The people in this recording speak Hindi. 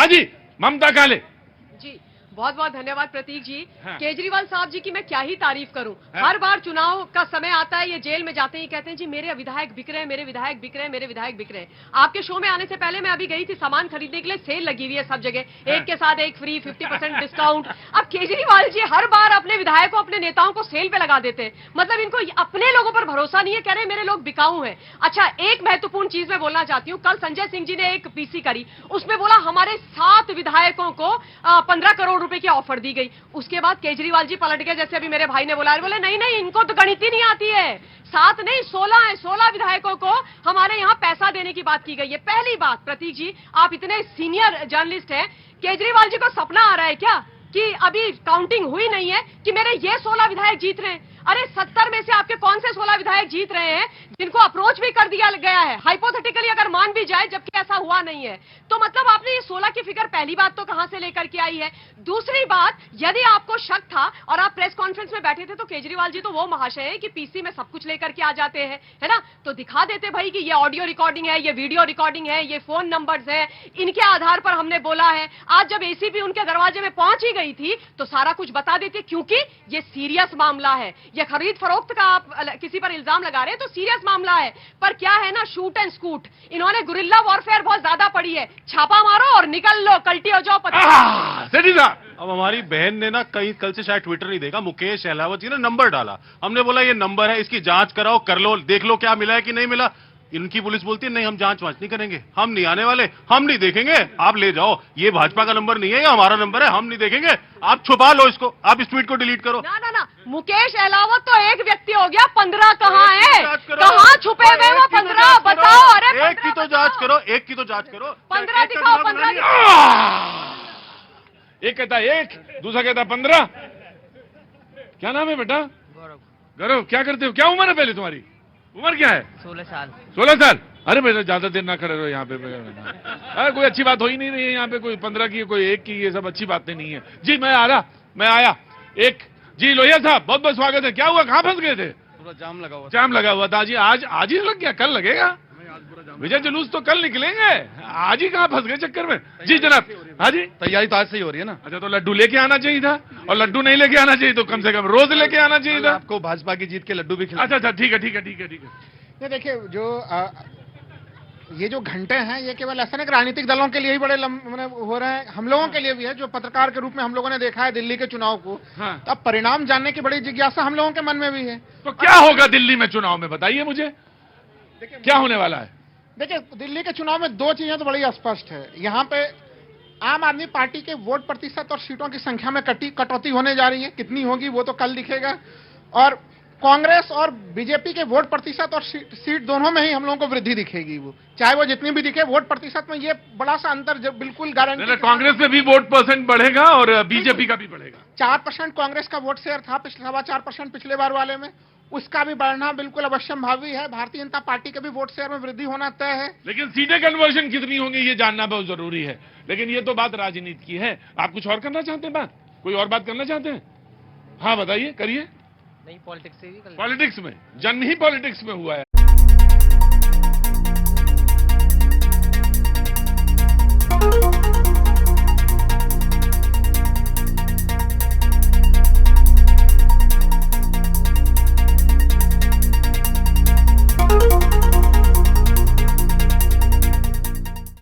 जी ममता काले। जी बहुत बहुत धन्यवाद प्रतीक जी। हाँ। केजरीवाल साहब जी की मैं क्या ही तारीफ करूं। हाँ। हर बार चुनाव का समय आता है, ये जेल में जाते ही कहते हैं जी मेरे विधायक बिक रहे हैं, मेरे विधायक बिक रहे हैं, मेरे विधायक बिक रहे हैं। आपके शो में आने से पहले मैं अभी गई थी सामान खरीदने के लिए, सेल लगी हुई है सब जगह, हाँ। एक के साथ एक फ्री, 50% डिस्काउंट। अब केजरीवाल जी हर बार अपने विधायकों, अपने नेताओं को सेल पे लगा देते हैं। मतलब इनको अपने लोगों पर भरोसा नहीं है, कह रहे मेरे लोग बिकाऊ हैं। अच्छा, एक महत्वपूर्ण चीज मैं बोलना चाहती हूँ। कल संजय सिंह जी ने एक पीसी करी, उसमें बोला हमारे 7 विधायकों को 15 करोड़ रुपए की ऑफर दी गई। उसके बाद केजरीवाल जी पलट गए, जैसे अभी मेरे भाई ने बोला, बोले नहीं नहीं इनको तो गणित ही नहीं आती है, 7 नहीं 16 है, 16 विधायकों को हमारे यहाँ पैसा देने की बात की गई है। पहली बात प्रतीक जी, आप इतने सीनियर जर्नलिस्ट हैं, केजरीवाल जी को सपना आ रहा है क्या कि अभी काउंटिंग हुई नहीं है कि मेरे ये 16 विधायक जीत रहे हैं? अरे 70 में से आपके कौन से 16 विधायक जीत रहे हैं जिनको अप्रोच भी कर दिया गया है, हाइपोथेटिकली अगर मान भी जाए, जबकि ऐसा हुआ नहीं है। तो मतलब आपने ये 16 की फिगर पहली बात तो कहां से लेकर के आई है? दूसरी बात, यदि आपको शक था और आप प्रेस कॉन्फ्रेंस में बैठे थे तो केजरीवाल जी तो वो महाशय है कि पीसी में सब कुछ लेकर के आ जाते हैं, है ना? तो दिखा देते भाई कि ये ऑडियो रिकॉर्डिंग है, ये वीडियो रिकॉर्डिंग है, ये फोन नंबर्स है, इनके आधार पर हमने बोला है। आज जब एसीपी उनके दरवाजे में पहुंच ही गई थी तो सारा कुछ बता देती, क्योंकि ये सीरियस मामला है। ये खरीद फरोख्त का आप किसी पर इल्जाम लगा रहे हैं तो सीरियस मामला है। पर क्या है ना, शूट एंड स्कूट, इन्होंने गुरिल्ला वॉरफेयर बहुत ज्यादा पड़ी है, छापा मारो और निकल लो, कल्टी हो जाओ। अब हमारी बहन ने ना कल से शायद ट्विटर नहीं देखा, मुकेश अहलावत जी ने नंबर डाला, हमने बोला ये नंबर है, इसकी जांच कराओ, कर लो, देख लो क्या मिला है कि नहीं मिला। इनकी पुलिस बोलती है नहीं हम जांच वांच नहीं करेंगे, हम नहीं आने वाले, हम नहीं देखेंगे, आप ले जाओ, ये भाजपा का नंबर नहीं है, ये हमारा नंबर है, हम नहीं देखेंगे, आप छुपा लो इसको, आप इस ट्वीट को डिलीट करो। ना मुकेश अहलावत तो एक व्यक्ति हो गया, 15 कहाँ है, कहाँ छुपे हुए वो 15 बताओ। अरे एक की तो जांच करो, एक की तो जांच करो, 15 दिखाओ, 15 एक कहता है 1, दूसरा कहता है 15। क्या नाम है बेटा? गौरव। गौरव, क्या करते हो? क्या उम्र है पहले तुम्हारी? उम्र क्या है? 16 साल। 16 साल? अरे बेटा ज्यादा देर ना खड़े रहो यहाँ पे। अरे कोई अच्छी बात हो ही नहीं रही है यहाँ पे, कोई 15 की कोई 1 की, ये सब अच्छी बातें नहीं है जी। मैं आया एक जी। लोहिया साहब बहुत बहुत स्वागत है। क्या हुआ, कहाँ फंस गए थे? पूरा जाम लगा हुआ था जी। आज ही लग गया, कल लगेगा? विजय जुलूस तो कल निकलेंगे, आज ही कहाँ फंस गए चक्कर में? जी जनाब। हाँ जी, तैयारी तो आज से ही हो रही है ना। अच्छा, तो लड्डू लेके आना चाहिए था, और लड्डू नहीं लेके आना चाहिए तो कम से कम रोज लेके आना चाहिए था। आपको भाजपा की जीत के लड्डू भी खिला। अच्छा, ठीक है। ये देखिए, ये जो घंटे हैं ये केवल ऐसा नहीं कि राजनीतिक दलों के लिए ही बड़े हो रहे हैं, हम लोगों के लिए भी है। जो पत्रकार के रूप में हम लोगों ने देखा है दिल्ली के चुनाव को, हाँ। तो अब परिणाम जानने की बड़ी जिज्ञासा हम लोगों के मन में भी है। तो क्या होगा दिल्ली में चुनाव में, बताइए मुझे, क्या होने वाला है? देखिए, दिल्ली के चुनाव में 2 चीजें तो बड़ी स्पष्ट है। यहाँ पे आम आदमी पार्टी के वोट प्रतिशत और सीटों की संख्या में कटौती होने जा रही है, कितनी होगी वो तो कल दिखेगा। और कांग्रेस और बीजेपी के वोट प्रतिशत और सीट दोनों में ही हम लोगों को वृद्धि दिखेगी। वो चाहे वो जितनी भी दिखे, वोट प्रतिशत में ये बड़ा सा अंतर बिल्कुल गारंटी। कांग्रेस में भी वोट परसेंट बढ़ेगा और बीजेपी का भी बढ़ेगा। 4% कांग्रेस का वोट शेयर था, 4.25% पिछले बार वाले में, उसका भी बढ़ना बिल्कुल अवश्यंभावी है। भारतीय जनता पार्टी के भी वोट शेयर में वृद्धि होना तय है। लेकिन सीटें कन्वर्जन कितनी होंगी ये जानना बहुत जरूरी है। लेकिन ये तो बात राजनीति की है। आप कुछ और करना चाहते हैं बात? कोई और बात करना चाहते हैं? हाँ बताइए, करिए। नहीं, पॉलिटिक्स से भी पॉलिटिक्स में जन्म ही पॉलिटिक्स में हुआ है।